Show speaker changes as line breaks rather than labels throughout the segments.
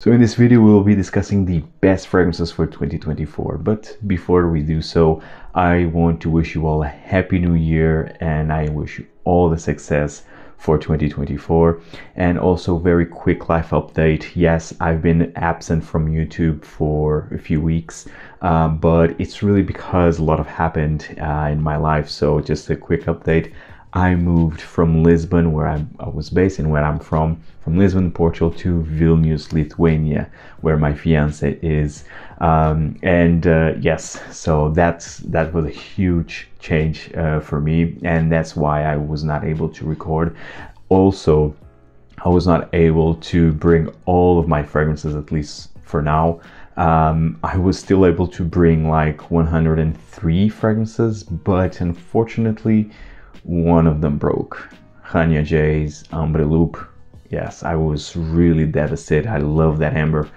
So in this video we will be discussing the best fragrances for 2024, but before we do so, I want to wish you all a happy new year and I wish you all the success for 2024. And also very quick life update. Yes, I've been absent from YouTube for a few weeks, but it's really because a lot have happened in my life. So just a quick update. I moved from Lisbon, where I was based and where I'm from Lisbon, Portugal, to Vilnius, Lithuania, where my fiance is. Yes, so that was a huge change for me, and that's why I was not able to record. Also, I was not able to bring all of my fragrances, at least for now. I was still able to bring like 103 fragrances, but unfortunately, one of them broke. Rania J's Ombre Loop. Yes, I was really devastated. I love that amber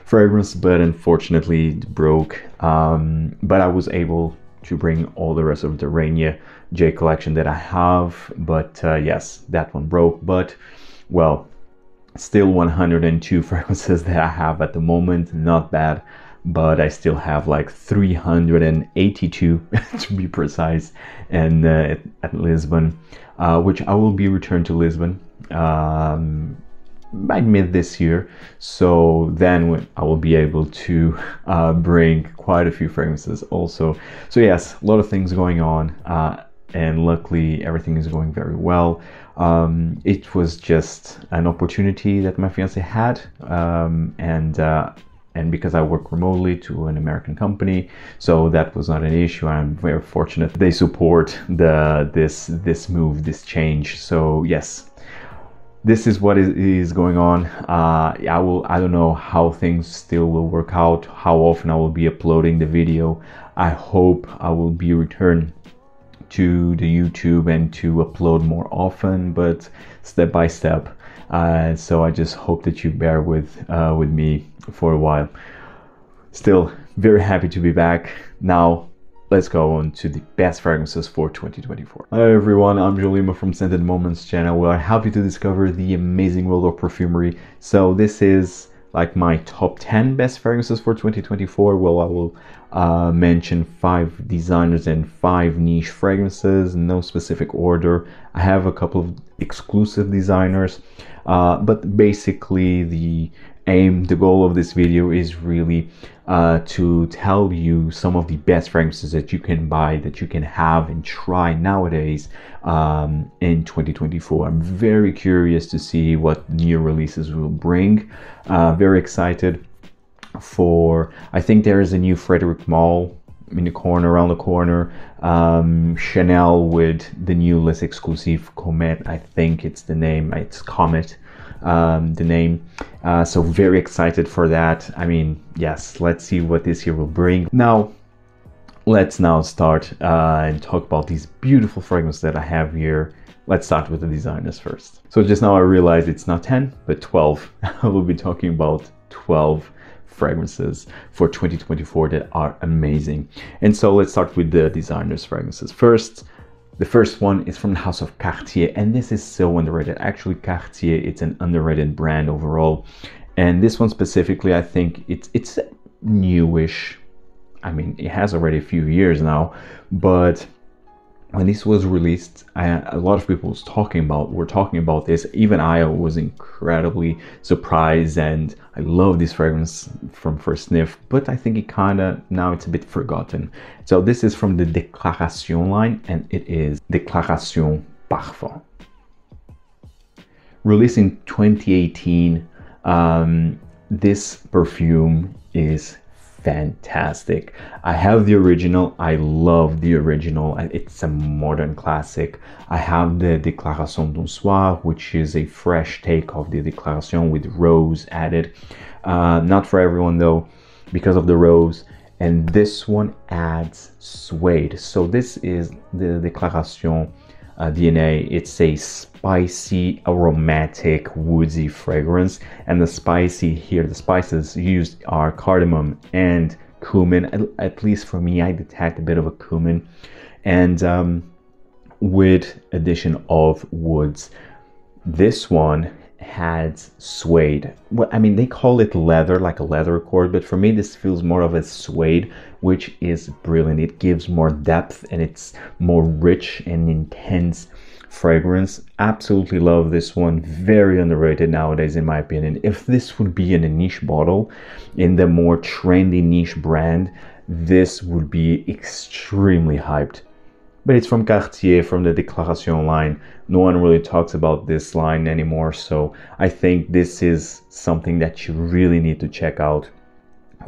fragrance, but unfortunately it broke. But I was able to bring all the rest of the Rania J collection that I have. But yes, that one broke. But well, still 102 fragrances that I have at the moment. Not bad. But I still have like 382 to be precise, and at Lisbon, which I will be returned to Lisbon by mid this year. So then I will be able to bring quite a few fragrances also. So yes, a lot of things going on, and luckily everything is going very well. It was just an opportunity that my fiance had, and because I work remotely to an American company, so that was not an issue. I'm very fortunate they support this move, this change. So yes, this is what is going on. I don't know how things still will work out, how often I will be uploading the video. I hope I will be returned to the YouTube and to upload more often, but step by step. So I just hope that you bear with me for a while. Still very happy to be back. Now let's go on to the best fragrances for 2024. Hi everyone, I'm Jolima from Scented Moments channel, where I help you to discover the amazing world of perfumery. So this is like my top 10 best fragrances for 2024. Well, I will mention 5 designers and 5 niche fragrances, no specific order. I have a couple of exclusive designers, but basically the goal of this video is really to tell you some of the best fragrances that you can buy, that you can have and try nowadays in 2024. I'm very curious to see what new releases will bring. Very excited for, I think there is a new Frederic Malle in the corner, around the corner. Chanel with the new less exclusive Comet, I think it's the name, it's Comet. The name, so very excited for that. I mean, yes, let's see what this year will bring. Now let's start and talk about these beautiful fragrances that I have here. Let's start with the designers first. So just now I realized it's not 10 but 12. I will be talking about 12 fragrances for 2024 that are amazing. And so let's start with the designers fragrances first. The first one is from the house of Cartier, and this is so underrated. Actually, Cartier, it's an underrated brand overall. And this one specifically, I think it's newish. I mean, it has already a few years now, but when this was released, a lot of people were talking about this. Even I was incredibly surprised, and I love this fragrance from first sniff, but I think now it's a bit forgotten. So this is from the Déclaration line, and it is Déclaration Parfum. Released in 2018, this perfume is fantastic. I have the original. I love the original. It's a modern classic. I have the Déclaration d'un Soir, which is a fresh take of the Déclaration with rose added. Not for everyone though, because of the rose. And this one adds suede. So this is the Déclaration DNA. It's a spicy, aromatic, woodsy fragrance, and the spices used are cardamom and cumin. At least for me, I detect a bit of a cumin, and with addition of woods. This one has suede. Well, I mean, they call it leather, like a leather accord, but for me this feels more of a suede, which is brilliant. It gives more depth and it's more rich and intense fragrance. Absolutely love this one. Very underrated nowadays in my opinion. If this would be in a niche bottle, in the more trendy niche brand, this would be extremely hyped. But it's from Cartier, from the Déclaration line. No one really talks about this line anymore, so I think this is something that you really need to check out.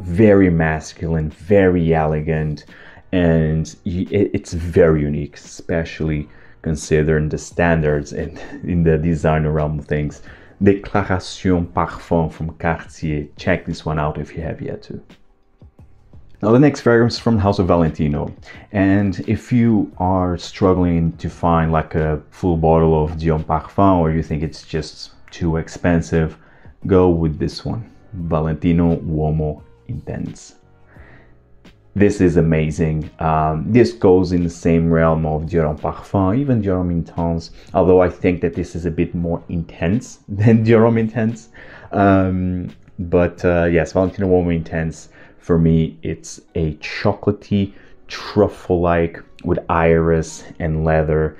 Very masculine, very elegant, and it's very unique, especially considering the standards and in the designer realm of things. Déclaration Parfum from Cartier. Check this one out if you have yet to. Now the next fragrance is from the house of Valentino, and if you are struggling to find like a full bottle of Dior Parfum, or you think it's just too expensive, go with this one, Valentino Uomo Intense. This is amazing. This goes in the same realm of Dior Parfum, even Dior Intense, although I think that this is a bit more intense than Dior Intense. Yes, Valentino Uomo Intense. For me, it's a chocolatey, truffle-like with iris and leather.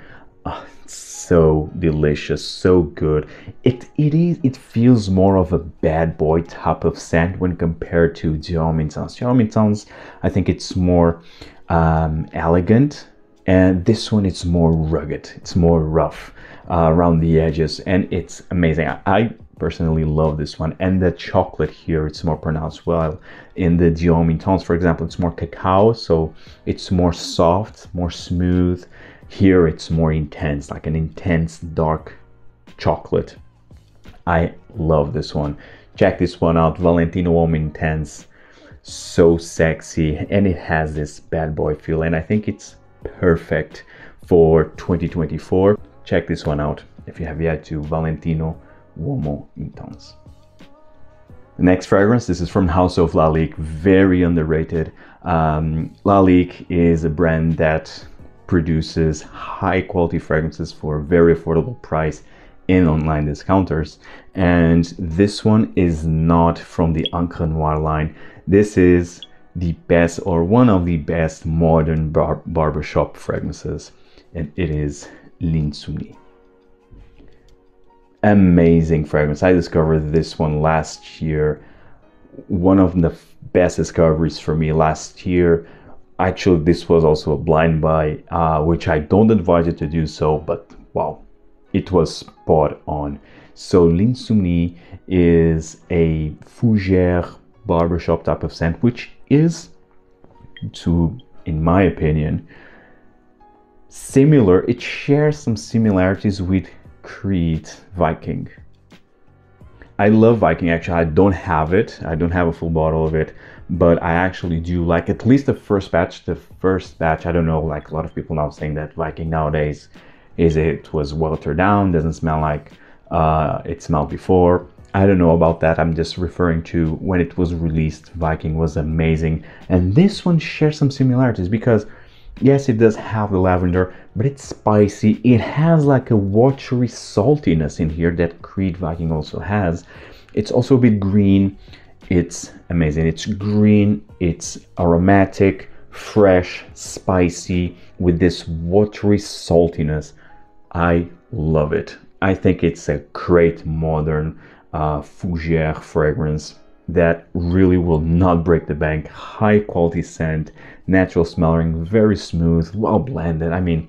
It's so delicious, so good. It feels more of a bad boy type of scent when compared to Dior Intense. Dior Intense, I think it's more elegant, and this one it's more rugged. It's more rough around the edges, and it's amazing. I personally love this one, and the chocolate here it's more pronounced. Well, in the Dior Intense, for example, it's more cacao, so it's more soft, more smooth. Here it's more intense, like an intense dark chocolate. I love this one. Check this one out, Valentino Uomo Intense. So sexy, and it has this bad boy feel, and I think it's perfect for 2024. Check this one out if you have yet to, Valentino Uomo Intense. The next fragrance, this is from House of Lalique, very underrated. Lalique is a brand that produces high quality fragrances for a very affordable price in online discounters, and this one is not from the Encre Noire line. This is the best, or one of the best, modern barbershop fragrances, and it is L'Insoumis. Amazing fragrance. I discovered this one last year. One of the best discoveries for me last year. Actually, this was also a blind buy, which I don't advise you to do so, but wow, it was spot on. So L'Insoumis is a fougère barbershop type of scent, which is, in my opinion, similar. It shares some similarities with Creed Viking. I love Viking. Actually, I don't have it. I don't have a full bottle of it, but I actually do like at least the first batch. I don't know, like a lot of people now saying that Viking nowadays it was watered down, doesn't smell like it smelled before. I don't know about that. I'm just referring to when it was released, Viking was amazing, and this one shares some similarities because yes, it does have the lavender, but it's spicy. It has like a watery saltiness in here that Creed Viking also has. It's also a bit green. It's amazing. It's green, it's aromatic, fresh, spicy, with this watery saltiness. I love it. I think it's a great modern fougère fragrance that really will not break the bank. High quality scent, natural smelling, very smooth, well blended. I mean,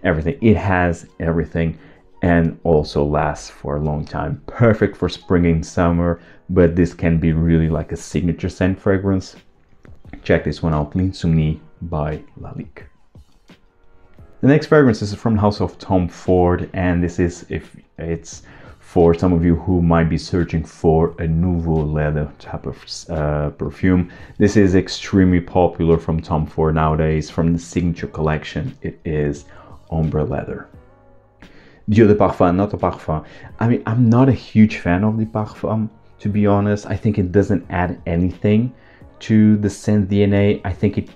everything. It has everything, and also lasts for a long time. Perfect for spring and summer, but this can be really like a signature scent fragrance. Check this one out, L'Insoumis by Lalique. The next fragrance is from the house of Tom Ford, and this is, if it's for some of you who might be searching for a nouveau leather type of perfume. This is extremely popular from Tom Ford nowadays. From the signature collection, it is Ombre leather. Dieu de Parfum, not a Parfum. I mean, I'm not a huge fan of the Parfum, to be honest. I think it doesn't add anything to the scent DNA. I think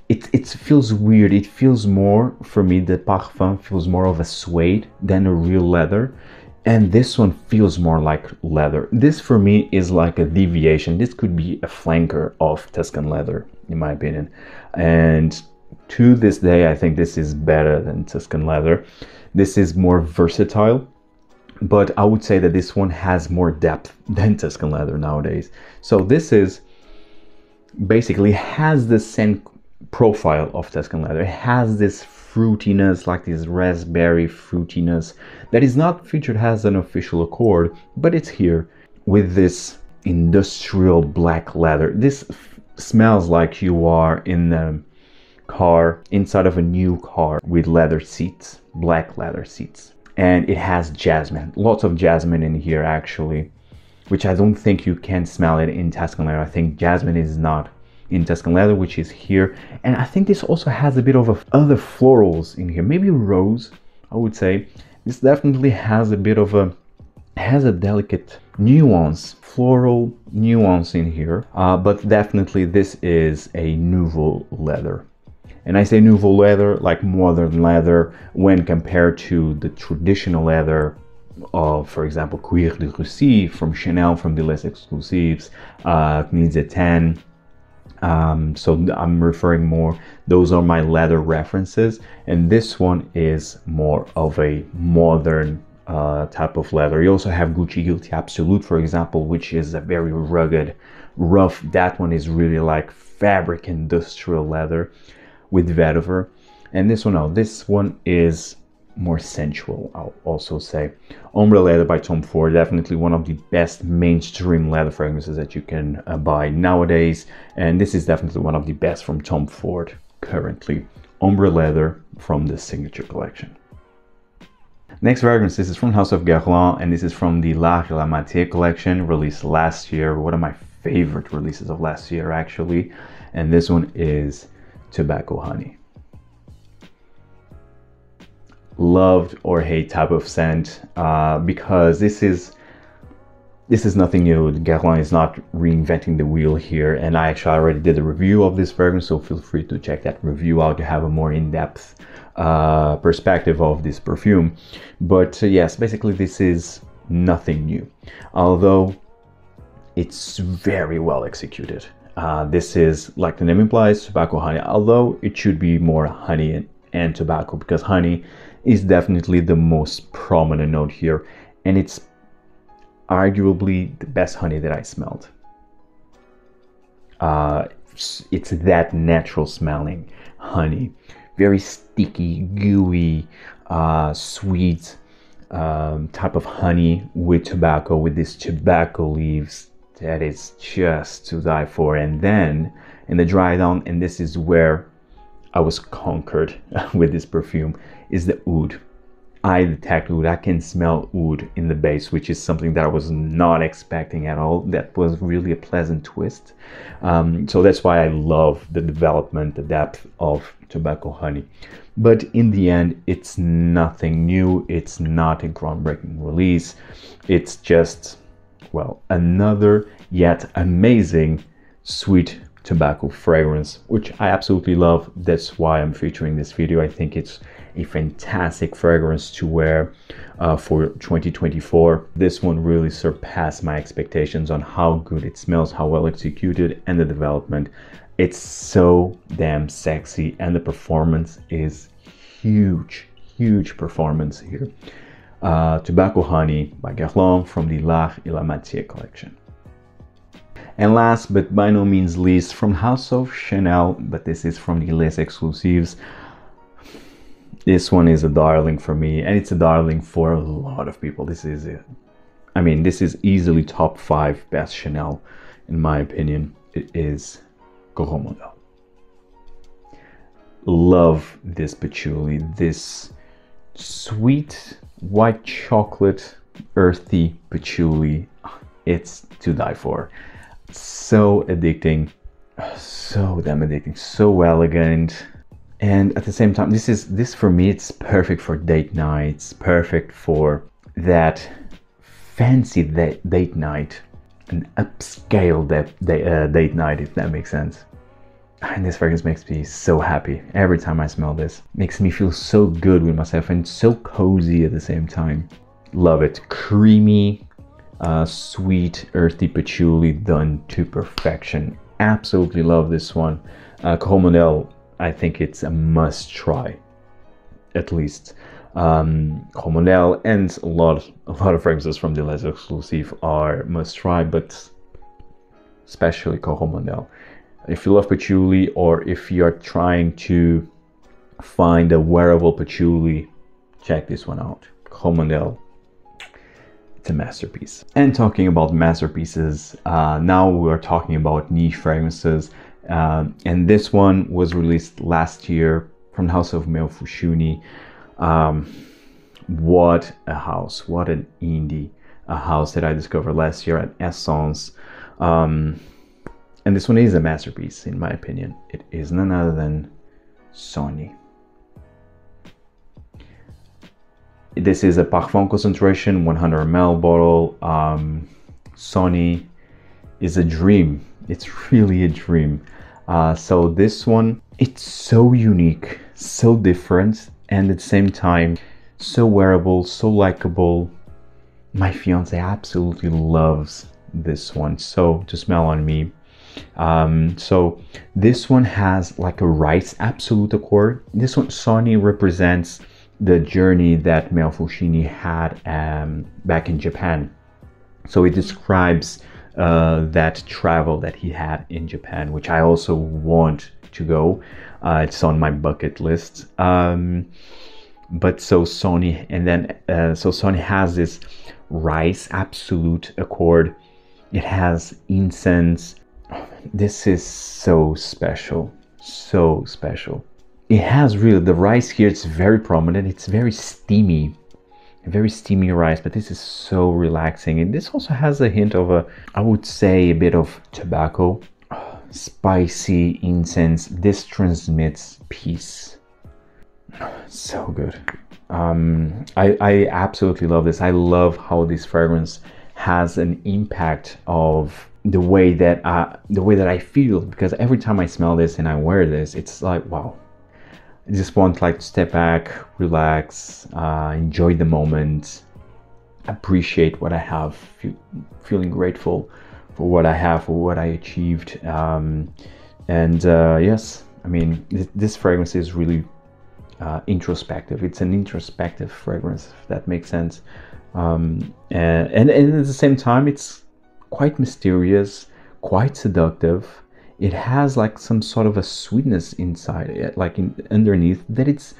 it feels weird. It feels more, for me, the Parfum feels more of a suede than a real leather. And this one feels more like leather. This for me is like a deviation. This could be a flanker of Tuscan leather, in my opinion. And to this day, I think this is better than Tuscan leather. This is more versatile, but I would say that this one has more depth than Tuscan leather nowadays. So this is basically has the scent profile of Tuscan leather. It has this fruitiness, like this raspberry fruitiness that is not featured as an official accord, but it's here with this industrial black leather. This smells like you are in a car, inside of a new car with leather seats, black leather seats. And it has jasmine, lots of jasmine in here actually, which I don't think you can smell it in Tuscan leather. I think jasmine is not in Tuscan leather, which is here. And I think this also has a bit of other florals in here, maybe rose, I would say. This definitely has a bit of a delicate nuance, floral nuance in here, but definitely this is a nouveau leather. And I say nouveau leather, like modern leather, when compared to the traditional leather of, for example, Cuir de Russie from Chanel, from the Les Exclusives, Knit 10. So I'm referring more, those are my leather references, and this one is more of a modern type of leather. You also have Gucci Guilty Absolute, for example, which is a very rugged, rough. That one is really like fabric industrial leather with vetiver. And this one, no, this one is more sensual, I'll also say. Ombre leather by Tom Ford, definitely one of the best mainstream leather fragrances that you can buy nowadays, and this is definitely one of the best from Tom Ford currently. Ombre leather from the signature collection. Next fragrance, this is from House of Guerlain, and this is from the Lalique collection, released last year, one of my favorite releases of last year actually, and this one is Tobacco Honey. Loved or hate type of scent, because this is nothing new. Guerlain is not reinventing the wheel here, and I actually already did a review of this fragrance, so feel free to check that review out to have a more in-depth perspective of this perfume. But yes, basically this is nothing new, although it's very well executed. This is, like the name implies, tobacco honey, although it should be more honey and tobacco, because honey is definitely the most prominent note here, and it's arguably the best honey that I smelled. It's that natural smelling honey, very sticky, gooey, sweet type of honey with tobacco, with these tobacco leaves that is just to die for. And then in the dry down, and this is where I was conquered with this perfume, is the oud. I detect oud. I can smell oud in the base, which is something that I was not expecting at all. That was really a pleasant twist. So that's why I love the development, the depth of tobacco honey. But in the end, it's nothing new. It's not a groundbreaking release. It's just, well, another yet amazing sweet tobacco fragrance, which I absolutely love. That's why I'm featuring this video. I think it's a fantastic fragrance to wear for 2024. This one really surpassed my expectations on how good it smells, how well executed, and the development. It's so damn sexy, and the performance is huge performance here. Tobacco Honey by Guerlain from the Lalique collection. And last but by no means least, from House of Chanel, but this is from the Les Exclusives. This one is a darling for me, and it's a darling for a lot of people. This is it. I mean, this is easily top 5 best Chanel, in my opinion. It is Coromandel. Love this patchouli, this sweet white chocolate, earthy patchouli. It's to die for. So addicting, so damn addicting, so elegant. And at the same time, this for me, it's perfect for date nights, perfect for that fancy date night, an upscale date night, if that makes sense. And this fragrance makes me so happy every time I smell this. Makes me feel so good with myself and so cozy at the same time. Love it. Creamy, sweet, earthy patchouli done to perfection. Absolutely love this one. Coromandel, I think it's a must try, at least. Coromandel and a lot of fragrances from the Les Exclusives are must try, but especially Coromandel. If you love patchouli, or if you are trying to find a wearable patchouli, check this one out. Coromandel, it's a masterpiece. And talking about masterpieces, now we are talking about niche fragrances, and this one was released last year from the house of Meo Fusciuni. What a house, what an indie, a house that I discovered last year at Essence. And this one is a masterpiece, in my opinion. It is none other than Sogni. This is a Parfum concentration, 100 ml bottle. Sogni is a dream. It's really a dream. So this one, it's so unique, so different, and at the same time, so wearable, so likable. My fiance absolutely loves this one. So to smell on me. So this one has like a rice absolute accord. This one, Sogni, represents the journey that Meo Fusciuni had back in Japan. So it describes that travel that he had in Japan, which I also want to go. It's on my bucket list. But so Sogni, and then so Sogni has this rice absolute accord. It has incense. This is so special, so special. It has really, the rice here, it's very prominent. It's very steamy rice, but this is so relaxing. And this also has a hint of I would say a bit of tobacco, spicy incense. This transmits peace. So good. I absolutely love this. I love how this fragrance has an impact of the way that I feel, because every time I smell this and I wear this, it's like, wow. I just want like to step back, relax, enjoy the moment, appreciate what I have, feeling grateful for what I have, for what I achieved. Yes, I mean, this fragrance is really introspective. It's an introspective fragrance, if that makes sense. And at the same time, it's quite mysterious, quite seductive. It has like some sort of a sweetness inside, like underneath, that it's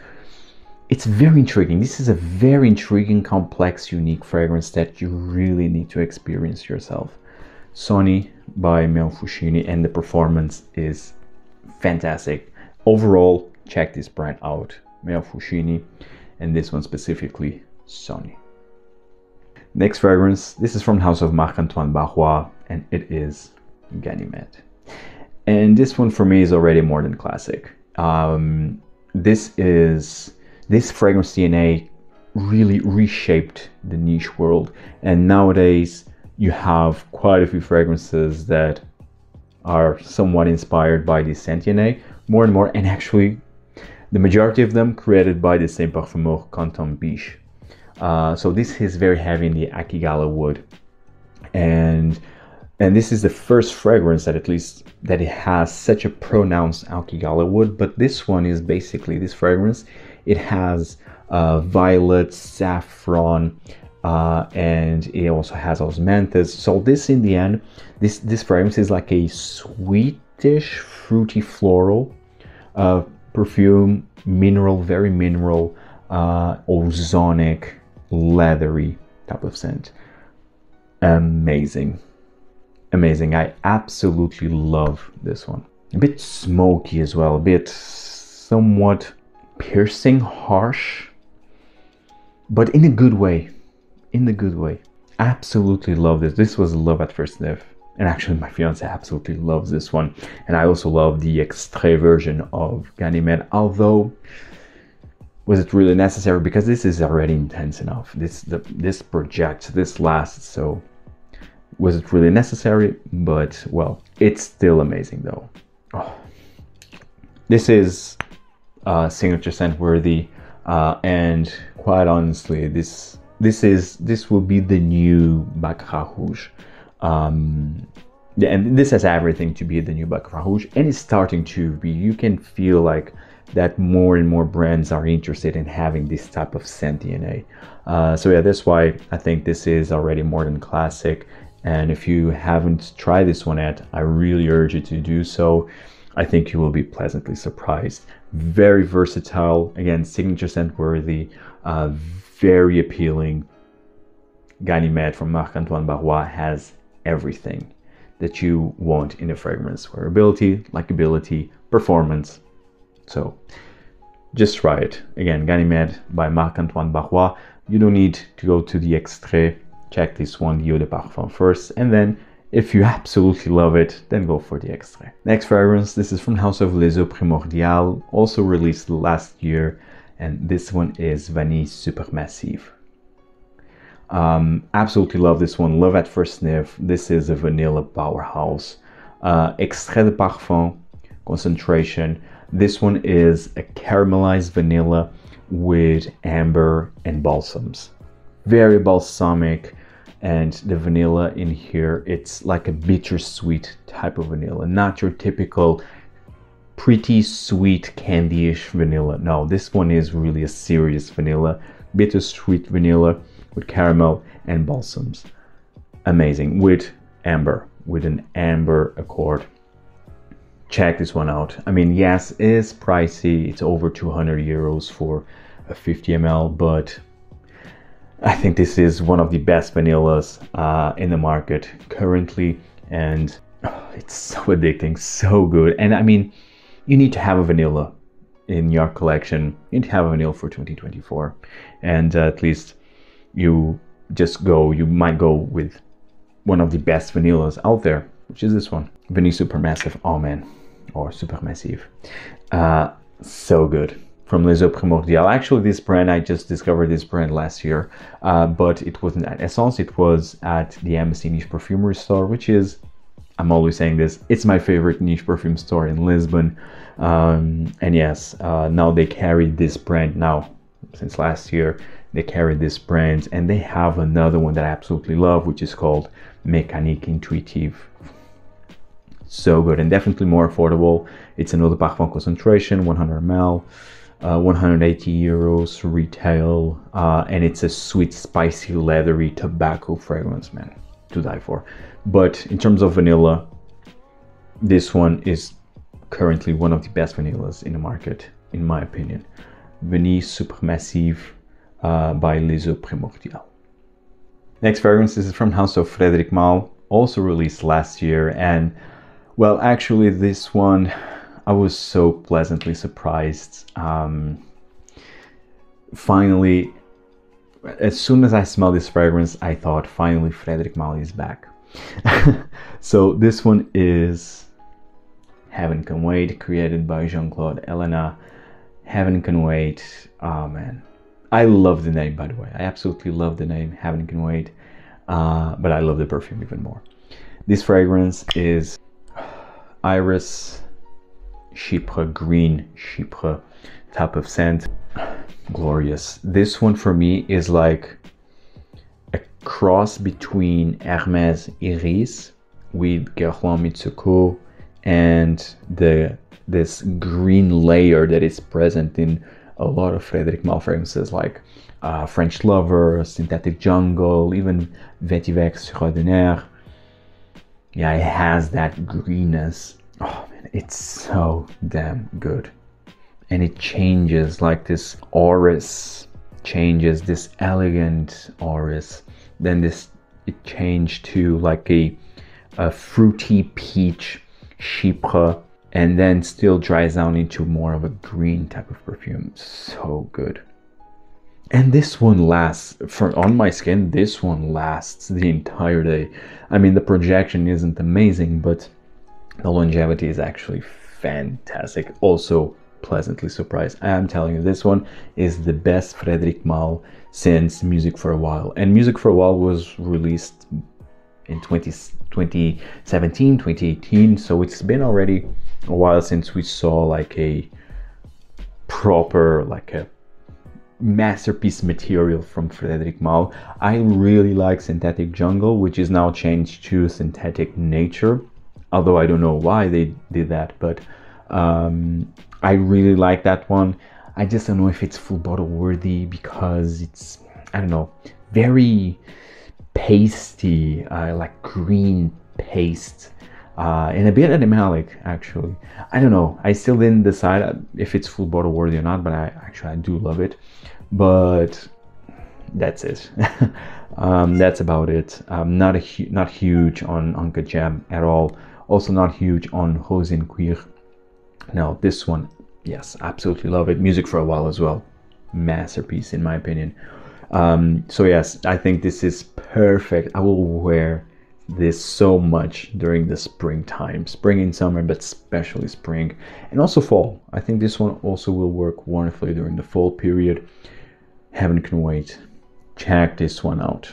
very intriguing. This is a very intriguing, complex, unique fragrance that you really need to experience yourself. Sogni by Meo Fusciuni, and the performance is fantastic. Overall, check this brand out, Meo Fusciuni, and this one specifically, Sogni. Next fragrance, this is from the house of Marc-Antoine Barrois, and it is Ganymede. And this one for me is already more than classic. This fragrance DNA really reshaped the niche world, and nowadays you have quite a few fragrances that are somewhat inspired by the scent DNA, more and more, and actually the majority of them created by the same parfumeur, Canton Biche. So this is very heavy in the Akigala wood, and this is the first fragrance that, at least, that it has such a pronounced Akigala wood. But this one is basically, this fragrance, it has violet, saffron, and it also has osmanthus. So this, in the end, this fragrance is like a sweetish, fruity, floral perfume, mineral, very mineral, ozonic, leathery type of scent. Amazing. I absolutely love this one. A bit smoky as well, a bit somewhat piercing, harsh, but in a good way. Absolutely love this. This was love at first sniff, and actually my fiance absolutely loves this one. And I also love the extrait version of Ganymede, although was it really necessary? Because this is already intense enough. This projects, this lasts, so was it really necessary? But well, it's still amazing though. Oh. This is signature scent worthy, and quite honestly, this this will be the new Baccarat Rouge. Yeah, and this has everything to be the new Baccarat Rouge, and it's starting to be, you can feel like that more and more brands are interested in having this type of scent DNA. So yeah, that's why I think this is already more than classic. And if you haven't tried this one yet, I really urge you to do so. I think you will be pleasantly surprised. Very versatile, again, signature scent worthy, very appealing. Ganymede from Marc-Antoine Barrois has everything that you want in a fragrance: wearability, likability, performance. So just try it. Again, Ganymede by Marc-Antoine Barrois. You don't need to go to the extrait. Check this one, the Eau de Parfum, first, and then if you absolutely love it, then go for the extrait. Next fragrance, this is from House of Les Eaux Primordiales, also released last year, and this one is Vanille Supermassive. Absolutely love this one, love at first sniff. This is a vanilla powerhouse. Extrait de Parfum, concentration. This one is a caramelized vanilla with amber and balsams. Very balsamic, and the vanilla in here, it's like a bittersweet type of vanilla, not your typical pretty sweet candy-ish vanilla. No, this one is really a serious vanilla, bittersweet vanilla with caramel and balsams. Amazing, with amber, with an amber accord. Check this one out. I mean, yes, it's pricey. It's over 200 euros for a 50 ml, but I think this is one of the best vanillas in the market currently, and it's so addicting, so good. And I mean, you need to have a vanilla in your collection. You need to have a vanilla for 2024, and at least you might go with one of the best vanillas out there, which is this one, Vanille Supermassive. Oh man, or Supermassive, so good. From Les Eaux Primordiales. Actually, this brand, I just discovered this brand last year, but it wasn't at Essence, it was at the Embassy Niche Perfumery store, which is, I'm always saying this, it's my favorite niche perfume store in Lisbon. And yes, now they carry this brand now, since last year, they carry this brand, and they have another one that I absolutely love, which is called Mécanique Intuitive. So good, and definitely more affordable. It's an Eau de Parfum concentration, 100 ml. 180 euros retail, and it's a sweet, spicy, leathery tobacco fragrance, man, to die for. But in terms of vanilla, this one is currently one of the best vanillas in the market, in my opinion. Vanille Supermassive by Les Eaux Primordiales. Next fragrance, this is from House of Frederic Malle, also released last year, and well, actually this one, I was so pleasantly surprised. Finally, as soon as I smelled this fragrance, I thought, finally, Frederic Malle is back. So this one is Heaven Can Wait, created by Jean-Claude Ellena. Heaven Can Wait. Oh man, I love the name, by the way. I absolutely love the name, Heaven Can Wait. But I love the perfume even more. This fragrance is Iris Chypre, green Chypre type of scent. Glorious. This one for me is like a cross between Hermès Iris with Guerlain Mitsuko and this green layer that is present in a lot of Frederic Malle fragrances, like French Lover, Synthetic Jungle, even Vetiver Extraordinaire. Yeah, it has that greenness. Oh man, it's so damn good. And it changes, like this orris changes, this elegant orris. Then it changed to like a fruity peach Chypre, and then still dries down into more of a green type of perfume. So good. And this one lasts, on my skin, this one lasts the entire day. I mean, the projection isn't amazing, but the longevity is actually fantastic. Also pleasantly surprised. I am telling you, this one is the best Frederic Malle since Music for a While. And Music for a While was released in 2017, 2018. So it's been already a while since we saw like a proper, like a masterpiece material from Frederic Malle. I really like Synthetic Jungle, which is now changed to Synthetic Nature, although I don't know why they did that, but I really like that one. I just don't know if it's full bottle worthy because it's, I don't know, very pasty, like green paste, and a bit animalic actually. I don't know, I still didn't decide if it's full bottle worthy or not, but I do love it. But that's it. That's about it. Not huge on Uncut Gem at all. Also not huge on Rose in Cuir. Now this one, yes, absolutely love it. Music for a While as well, masterpiece in my opinion. So yes, I think this is perfect. I will wear this so much during the springtime, spring and summer, but especially spring and also fall. I think this one also will work wonderfully during the fall period. Heaven can wait. Check this one out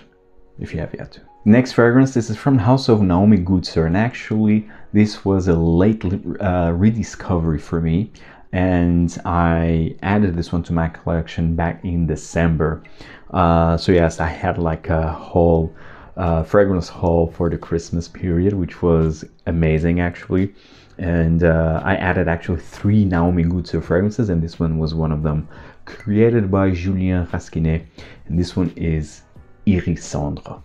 if you have yet to. Next fragrance, this is from the house of Naomi Goodsir, and actually this was a late rediscovery for me, and I added this one to my collection back in December. So yes, I had like a whole fragrance haul for the Christmas period, which was amazing actually. And I added actually 3 Naomi Goodsir fragrances, and this one was one of them, created by Julien Rasquinet, and this one is Irisandre.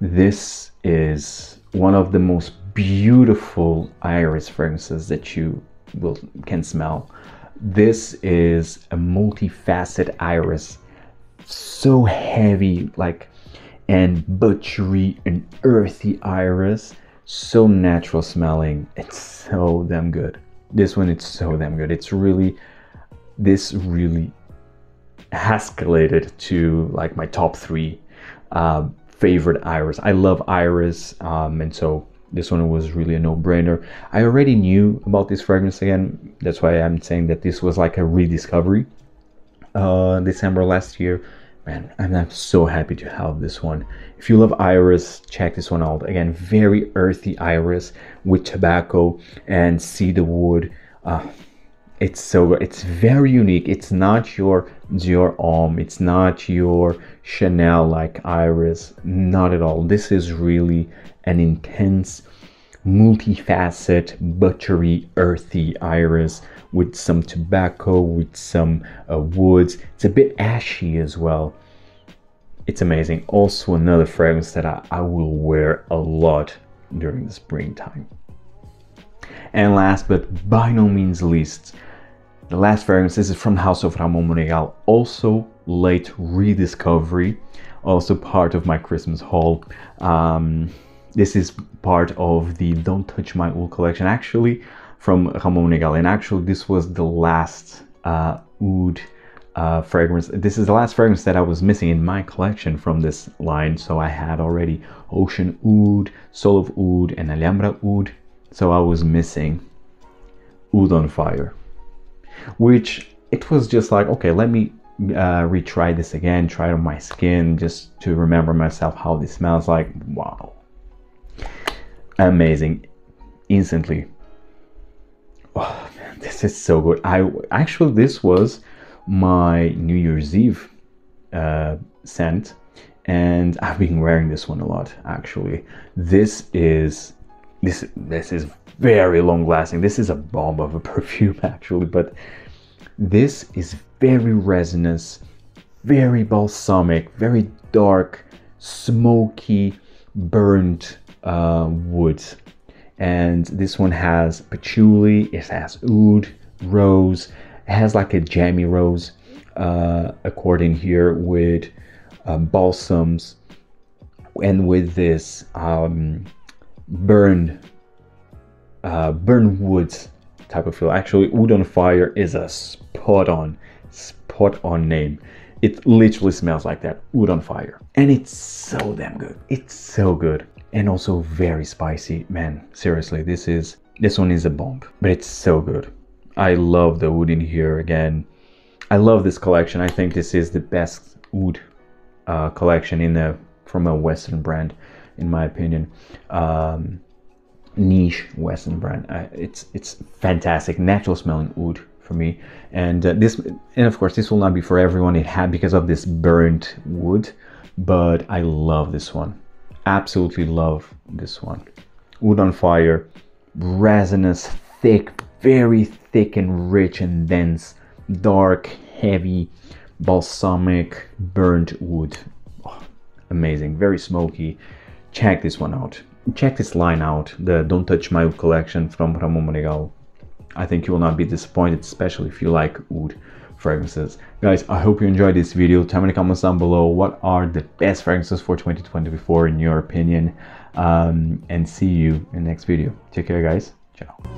This is one of the most beautiful iris fragrances that you can smell. This is a multifaceted iris, so heavy, like, and butchery and earthy iris, so natural smelling. It's so damn good. This one, it's so damn good. It's really, this really escalated to like my top 3 favorite iris. I love iris, and so this one was really a no-brainer. I already knew about this fragrance again. That's why I'm saying that this was like a rediscovery. December last year. Man, I'm so happy to have this one. If you love iris, check this one out. Again, very earthy iris with tobacco and cedar wood. It's so good. It's very unique. It's not your Dior Homme. It's not your Chanel like iris. Not at all. This is really an intense, multifaceted, buttery, earthy iris with some tobacco, with some woods. It's a bit ashy as well. It's amazing. Also another fragrance that I will wear a lot during the springtime. And last but by no means least, the last fragrance, this is from the house of Ramon Monegal, also late rediscovery, also part of my Christmas haul. This is part of the Don't Touch My Oud collection, actually, from Ramon Monegal. And actually, this was the last oud fragrance. This is the last fragrance that I was missing in my collection from this line. So I had already Ocean Oud, Soul of Oud, and Alhambra Oud. So I was missing Oud on Fire, which it was just like, okay, let me retry this again, try it on my skin just to remember myself how this smells like. Wow. Amazing. Instantly. Oh man, this is so good. Actually, this was my New Year's Eve scent, and I've been wearing this one a lot actually. This is very long lasting. This is a bomb of a perfume actually, but this is very resinous, very balsamic, very dark, smoky, burnt woods. And this one has patchouli, it has oud, rose, it has like a jammy rose accordion here with balsams, and with this burned woods type of feel. Actually, Oud on Fire is a spot on name. It literally smells like that, Oud on Fire, and it's so damn good. It's so good, and also very spicy. Man, seriously, this one is a bomb, but it's so good. I love the oud in here. Again, I love this collection. I think this is the best oud collection from a Western brand, in my opinion. Niche Western brand. It's fantastic. Natural smelling oud, for me. And and of course this will not be for everyone. It had, because of this burnt wood, but I love this one. Absolutely love this one. Wood on fire, resinous, thick, very thick and rich and dense, dark, heavy, balsamic, burnt wood. Oh, amazing, very smoky. Check this one out. Check this line out, the Don't Touch My Wood collection from Ramon Monegal. I think you will not be disappointed, especially if you like wood fragrances. Guys, I hope you enjoyed this video. Tell me in the comments down below what are the best fragrances for 2024 in your opinion, and see you in the next video. Take care, guys. Ciao.